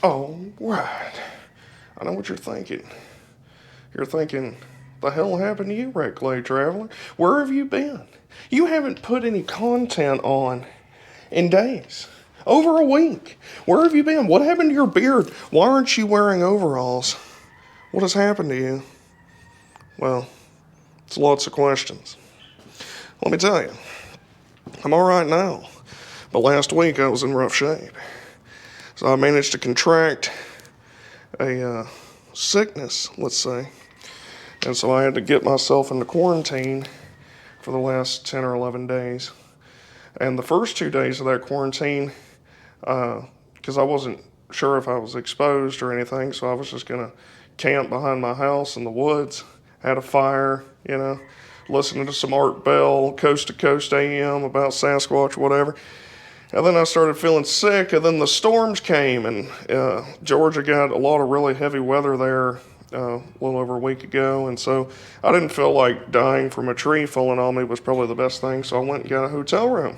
All right. I know what you're thinking. You're thinking, the hell happened to you, Red Clay Traveler? Where have you been? You haven't put any content on in days. Over a week. Where have you been? What happened to your beard? Why aren't you wearing overalls? What has happened to you? Well, it's lots of questions. Let me tell you, I'm all right now. But last week I was in rough shape. So I managed to contract a sickness, let's say. And so I had to get myself into quarantine for the last 10 or 11 days. And the first 2 days of that quarantine, because I wasn't sure if I was exposed or anything, so I was just going to camp behind my house in the woods, had a fire, listening to some Art Bell, Coast to Coast AM about Sasquatch, whatever. And then I started feeling sick, and then the storms came, and Georgia got a lot of really heavy weather there a little over a week ago, and so I didn't feel like dying from a tree falling on me was probably the best thing, so I went and got a hotel room.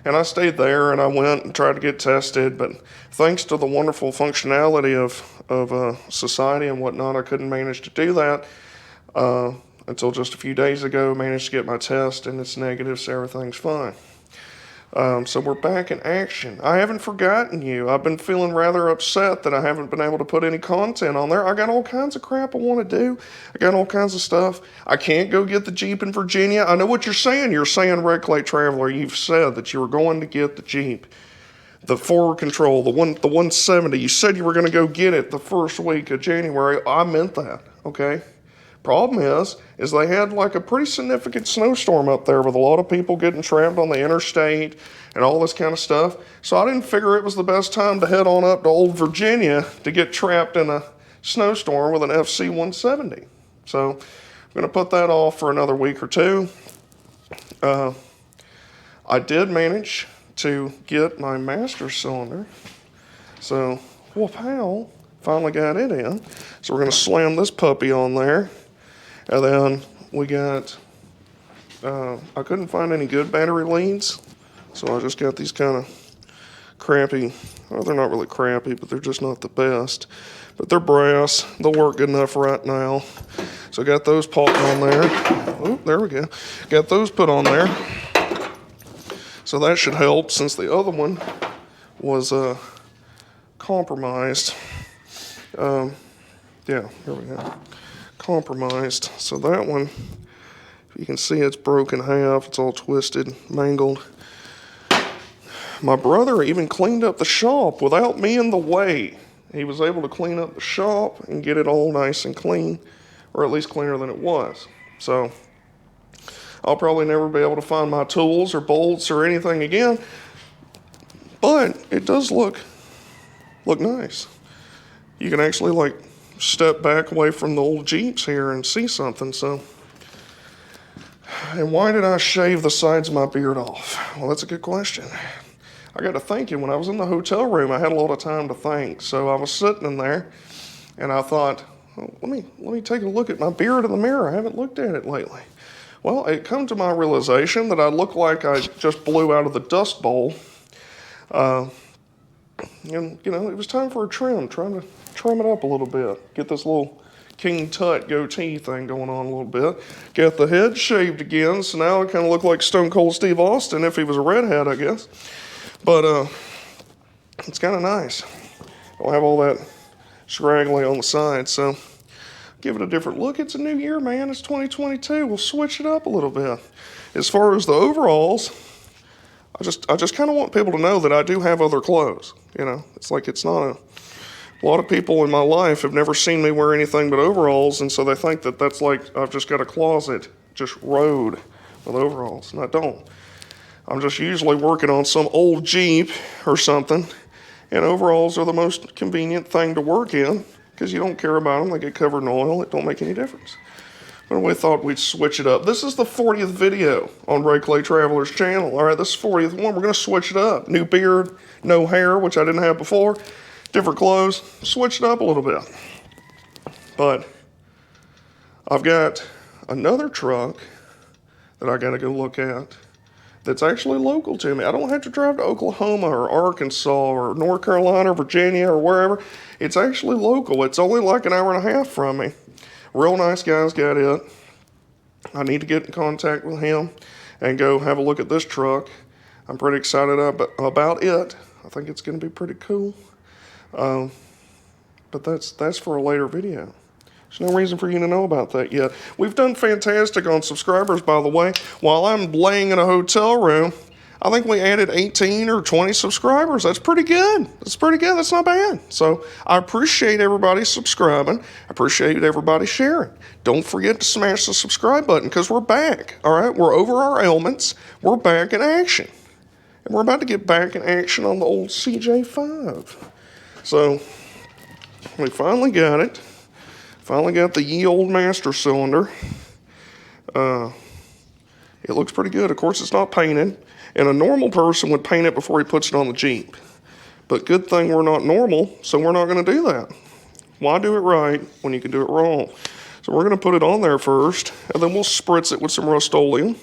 And I stayed there, and I went and tried to get tested, but thanks to the wonderful functionality of society and whatnot, I couldn't manage to do that until just a few days ago. Managed to get my test, and it's negative, so everything's fine. So we're back in action. I haven't forgotten you. I've been feeling rather upset that I haven't been able to put any content on there. I got all kinds of crap I want to do. I got all kinds of stuff. I can't go get the Jeep in Virginia. I know what you're saying. You're saying, Red Clay Traveler, you've said that you were going to get the Jeep. The forward control, the 170. You said you were going to go get it the first week of January. I meant that, okay? Problem is they had like a pretty significant snowstorm up there with a lot of people getting trapped on the interstate and all this kind of stuff. So I didn't figure it was the best time to head on up to old Virginia to get trapped in a snowstorm with an FC 170. So I'm going to put that off for another week or two. I did manage to get my master cylinder. So, whoop-pow, finally got it in. So we're going to slam this puppy on there. And then we got, I couldn't find any good battery leads, so I just got these kind of crappy, well, they're not really crappy, but they're just not the best. But they're brass, they'll work good enough right now. So I got those popped on there. Oh, there we go. Got those put on there. So that should help since the other one was compromised. Yeah, here we go. Compromised. So that one, you can see it's broken half. It's all twisted, mangled. My brother even cleaned up the shop without me in the way. He was able to clean up the shop and get it all nice and clean, or at least cleaner than it was. So I'll probably never be able to find my tools or bolts or anything again, but it does look nice. You can actually like step back away from the old Jeeps here and see something. So, and why did I shave the sides of my beard off? Well, that's a good question. I got to thinking, when I was in the hotel room, I had a lot of time to think. So I was sitting in there and I thought, well, let me take a look at my beard in the mirror. I haven't looked at it lately. Well, it come to my realization that I look like I just blew out of the Dust Bowl. And, it was time for a trim, trying to trim it up a little bit. Get this little King Tut goatee thing going on a little bit. Got the head shaved again, so now I kind of look like Stone Cold Steve Austin if he was a redhead, I guess. But it's kind of nice. Don't have all that scraggly on the side, so give it a different look. It's a new year, man. It's 2022. We'll switch it up a little bit. As far as the overalls, I just kind of want people to know that I do have other clothes. It's like it's not a lot of people in my life have never seen me wear anything but overalls, and so they think that that's like I've just got a closet just rode with overalls, and I don't. I'm just usually working on some old Jeep or something, and overalls are the most convenient thing to work in because you don't care about them. They get covered in oil. It don't make any difference. But we thought we'd switch it up. This is the 40th video on Red Clay Traveler's channel. All right, this is 40th one. We're going to switch it up. New beard, no hair, which I didn't have before. Different clothes. Switch it up a little bit. But I've got another truck that I got to go look at that's actually local to me. I don't have to drive to Oklahoma or Arkansas or North Carolina or Virginia or wherever. It's actually local. It's only like an hour and a half from me. Real nice guy's got it. I need to get in contact with him and go have a look at this truck. I'm pretty excited about it. I think it's going to be pretty cool. But that's for a later video. There's no reason for you to know about that yet. We've done fantastic on subscribers, by the way. While I'm laying in a hotel room, I think we added 18 or 20 subscribers. That's pretty good. That's pretty good. That's not bad. So I appreciate everybody subscribing. I appreciate everybody sharing. Don't forget to smash the subscribe button because we're back. All right? We're over our ailments. We're back in action. And we're about to get back in action on the old CJ5. So we finally got it. Finally got the ye old master cylinder. It looks pretty good. Of course, it's not painted. And a normal person would paint it before he puts it on the Jeep. But good thing we're not normal, so we're not going to do that. Why do it right when you can do it wrong? So we're going to put it on there first, and then we'll spritz it with some Rust-Oleum.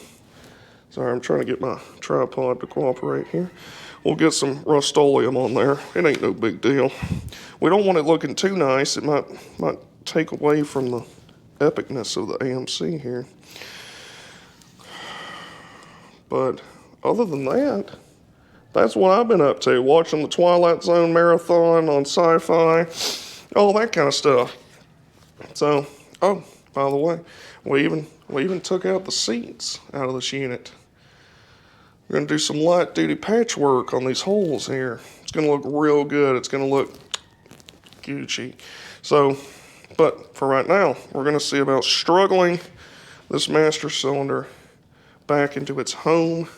Sorry, I'm trying to get my tripod to cooperate here. We'll get some Rust-Oleum on there. It ain't no big deal. We don't want it looking too nice. It might take away from the epicness of the AMC here. But other than that, that's what I've been up to. Watching the Twilight Zone marathon on Sci-Fi, all that kind of stuff. So, oh, by the way, we even took out the seats out of this unit. We're going to do some light duty patchwork on these holes here. It's going to look real good. It's going to look Gucci. So, but for right now, we're going to see about struggling this master cylinder back into its home,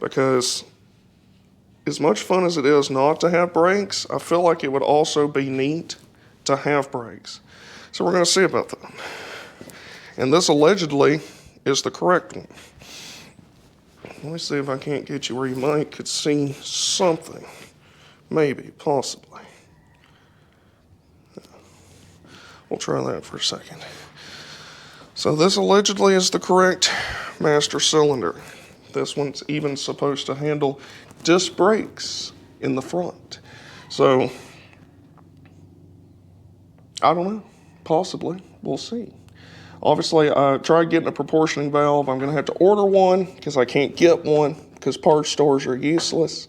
because as much fun as it is not to have brakes, I feel like it would also be neat to have brakes. So we're going to see about that. And this allegedly is the correct one. Let me see if I can't get you where you could see something. Maybe, possibly. We'll try that for a second. So this allegedly is the correct master cylinder. This one's even supposed to handle disc brakes in the front. So, I don't know. Possibly. We'll see. Obviously, I tried getting a proportioning valve. I'm going to have to order one because I can't get one because parts stores are useless.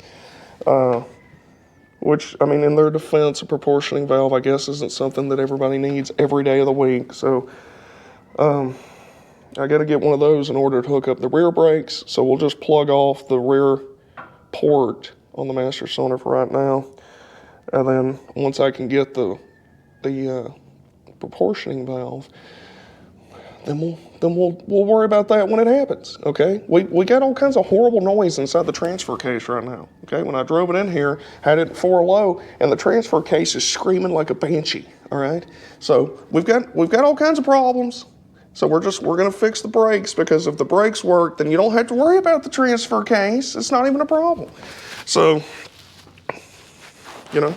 Which, I mean, in their defense, a proportioning valve, I guess, isn't something that everybody needs every day of the week. So, I got to get one of those in order to hook up the rear brakes. So we'll just plug off the rear port on the master cylinder for right now. And then once I can get the proportioning valve, then we'll worry about that when it happens, okay? We got all kinds of horrible noise inside the transfer case right now, okay? When I drove it in here, had it 4 low, and the transfer case is screaming like a banshee, all right? So we've got all kinds of problems. So we're going to fix the brakes, because if the brakes work, then you don't have to worry about the transfer case. It's not even a problem. So, you know,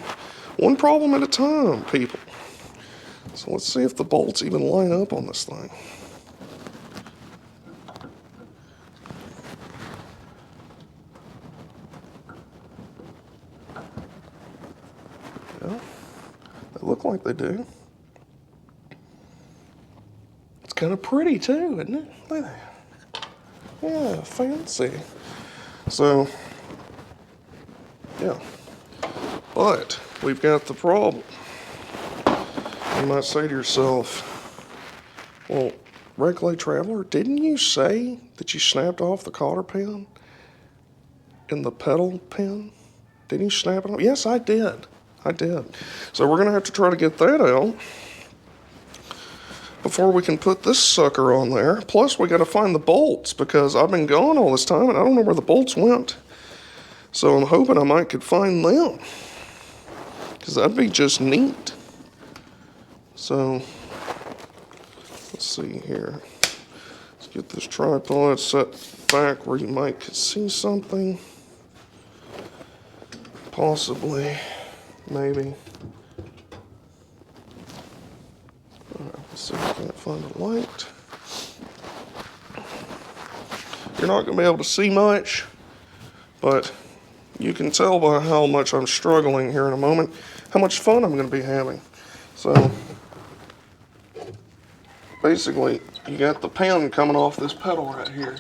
one problem at a time, people. So let's see if the bolts even line up on this thing. Yeah, they look like they do. It's kind of pretty too, isn't it? Look at that. Yeah, fancy. So, yeah. But we've got the problem. You might say to yourself, well, REDCLAYTRAVELER, didn't you say that you snapped off the cotter pin and the pedal pin? Didn't you snap it off? Yes, I did. I did. So we're going to have to try to get that out before we can put this sucker on there. Plus, we got to find the bolts, because I've been gone all this time and I don't know where the bolts went. So I'm hoping I could find them, because that'd be just neat. So, let's see here. Let's get this tripod set back where you could see something. Possibly. Maybe. Alright, let's see if I can't find a light. You're not going to be able to see much, but you can tell by how much I'm struggling here in a moment, how much fun I'm going to be having. So, basically, you got the pin coming off this pedal right here.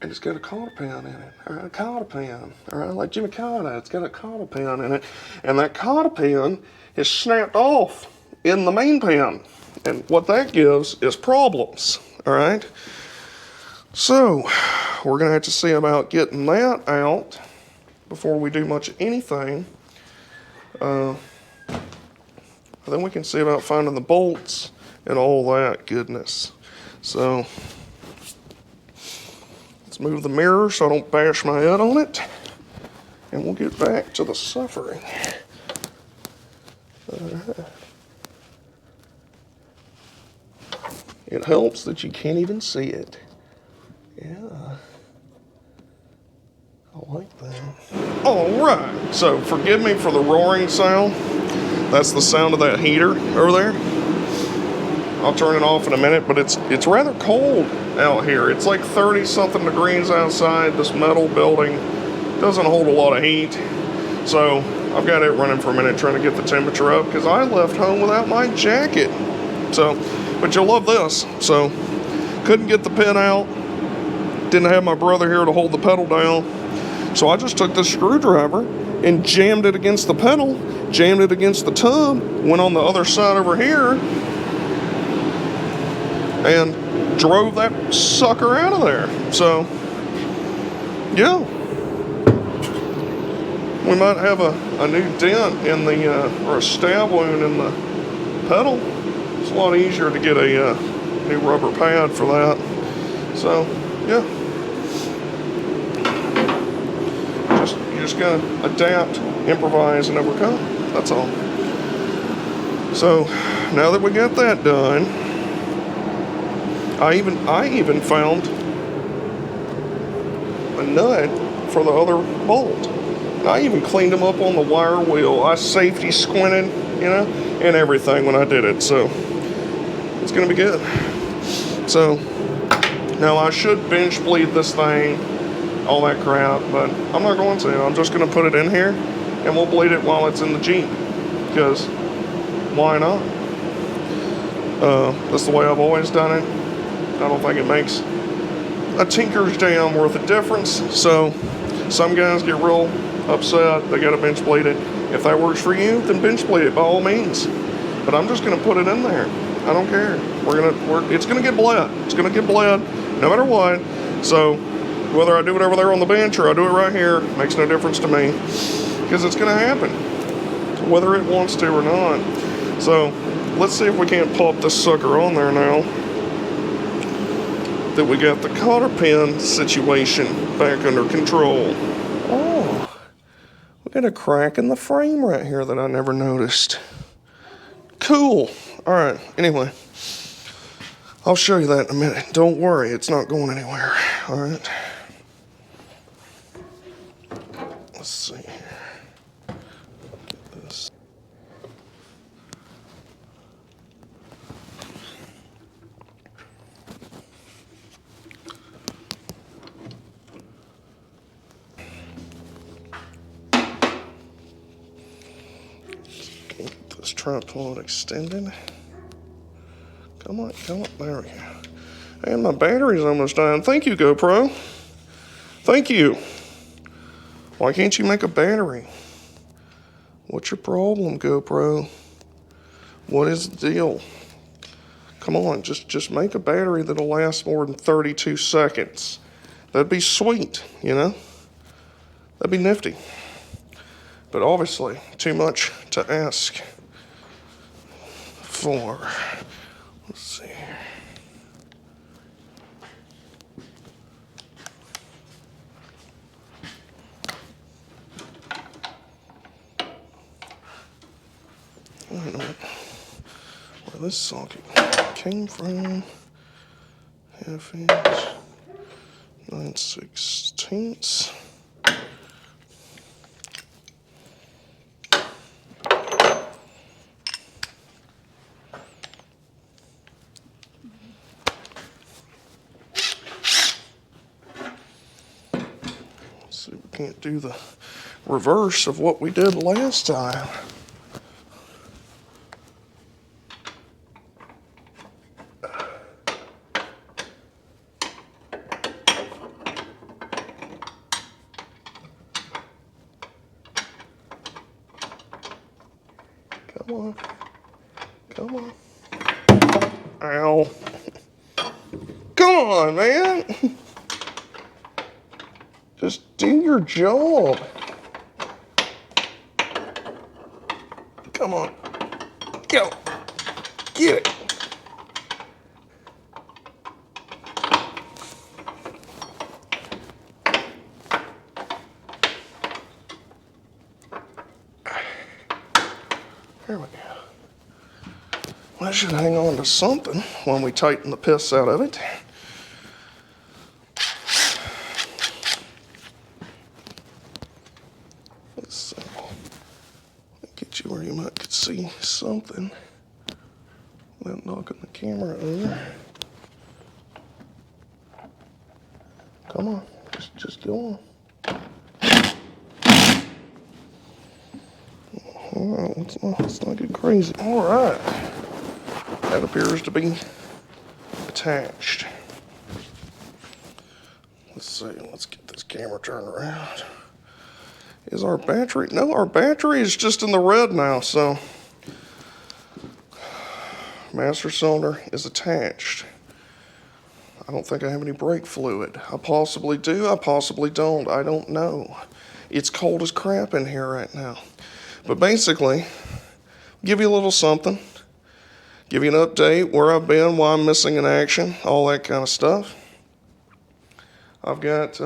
And it's got a cotter pin in it, or a cotter pin, or like Jimmy Carter, it's got a cotter pin in it. And that cotter pin is snapped off in the main pin. And what that gives is problems, all right? So, we're going to have to see about getting that out before we do much anything. Then we can see about finding the bolts and all that goodness. So, let's move the mirror so I don't bash my head on it. And we'll get back to the suffering. It helps that you can't even see it. Yeah. I like that. Alright, so forgive me for the roaring sound. That's the sound of that heater over there. I'll turn it off in a minute, but it's rather cold out here. It's like 30-something degrees outside. This metal building doesn't hold a lot of heat. So I've got it running for a minute trying to get the temperature up because I left home without my jacket. So, but you'll love this. So, couldn't get the pin out. Didn't have my brother here to hold the pedal down. So I just took this screwdriver and jammed it against the pedal, jammed it against the tub, went on the other side over here, and drove that sucker out of there. So, yeah. We might have a new dent in the, or a stab wound in the pedal. It's a lot easier to get a new rubber pad for that. So, yeah. You just gotta adapt, improvise, and overcome. That's all. So, now that we got that done, I even found a nut for the other bolt. I even cleaned them up on the wire wheel. I safety squinted, you know, and everything when I did it. So it's gonna be good. So now I should bench bleed this thing, all that crap, but I'm not going to. I'm just gonna put it in here and we'll bleed it while it's in the Jeep, because why not? That's the way I've always done it. I don't think it makes a tinker's damn worth of difference. So some guys get real upset, they gotta bench bleed it. If that works for you, then bench bleed it by all means. But I'm just gonna put it in there. I don't care. It's gonna get bled. It's gonna get bled no matter what. So whether I do it over there on the bench or I do it right here, makes no difference to me, because it's gonna happen, whether it wants to or not. So let's see if we can't pop this sucker on there now that we got the cotter pin situation back under control. Oh, we got a crack in the frame right here that I never noticed. Cool. All right, anyway, I'll show you that in a minute. Don't worry, it's not going anywhere. All right. Let's see here. Get this. Get this tripod extended. Come on, there we go. And my battery's almost dying. Thank you, GoPro. Thank you. Why can't you make a battery? What's your problem, GoPro? What is the deal? Come on, just make a battery that'll last more than 32 seconds. That'd be sweet, you know? That'd be nifty. But obviously, too much to ask for. Let's see here. I don't know where this socket came from. 1/2 inch, 9/16. See, we can't do the reverse of what we did last time. Come on. Come on. Ow. Come on, man. Just do your job. Come on. Go. Get it. There we go. That should hang on to something when we tighten the piss out of it. Let's see. Get you where you might could see something without knocking the camera over. Come on, just go on. All right, let's not get crazy. All right, that appears to be attached. Let's see, let's get this camera turned around. Is our battery? No, our battery is just in the red now, so master cylinder is attached. I don't think I have any brake fluid. I possibly do, I possibly don't, I don't know. It's cold as crap in here right now. But basically, give you a little something, give you an update, where I've been, why I'm missing in action, all that kind of stuff. I've got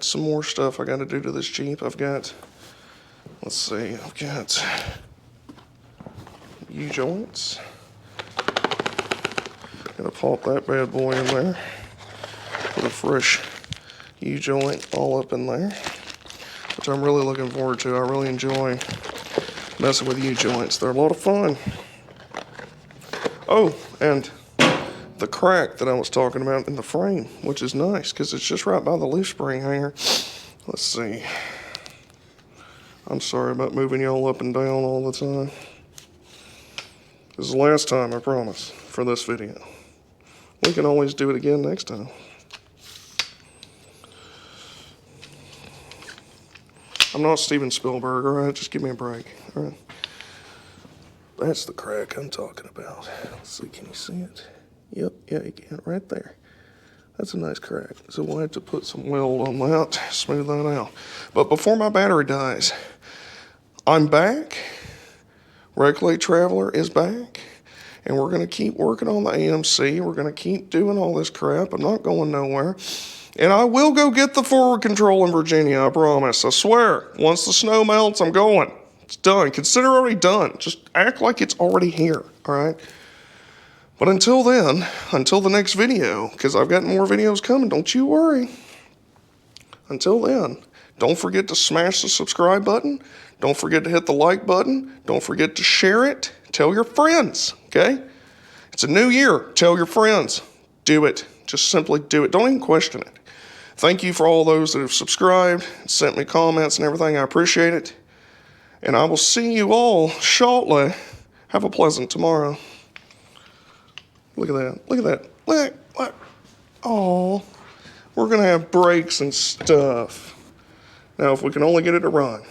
some more stuff I got to do to this Jeep. I've got, let's see, I've got U-joints. Gotta pop that bad boy in there. Put a fresh U-joint all up in there, which I'm really looking forward to. I really enjoy messing with U-joints. They're a lot of fun. Oh, and the crack that I was talking about in the frame, which is nice because it's just right by the leaf spring hanger. Let's see. I'm sorry about moving y'all up and down all the time. This is the last time, I promise, for this video. We can always do it again next time. I'm not Steven Spielberg, all right? Just give me a break, all right? That's the crack I'm talking about. Let's see, can you see it? Yep, yeah, you can, right there. That's a nice crack. So we'll have to put some weld on that, smooth that out. But before my battery dies, I'm back. REDCLAY Traveler is back. And we're going to keep working on the AMC. We're going to keep doing all this crap. I'm not going nowhere. And I will go get the forward control in Virginia, I promise. I swear. Once the snow melts, I'm going. It's done. Consider it already done. Just act like it's already here, all right? But until then, until the next video, because I've got more videos coming, don't you worry. Until then, don't forget to smash the subscribe button. Don't forget to hit the like button. Don't forget to share it. Tell your friends, okay? It's a new year. Tell your friends. Do it. Just simply do it. Don't even question it. Thank you for all those that have subscribed, sent me comments and everything. I appreciate it. And I will see you all shortly. Have a pleasant tomorrow. Look at that. Look at that. Look. Oh, we're going to have brakes and stuff. Now, if we can only get it to run.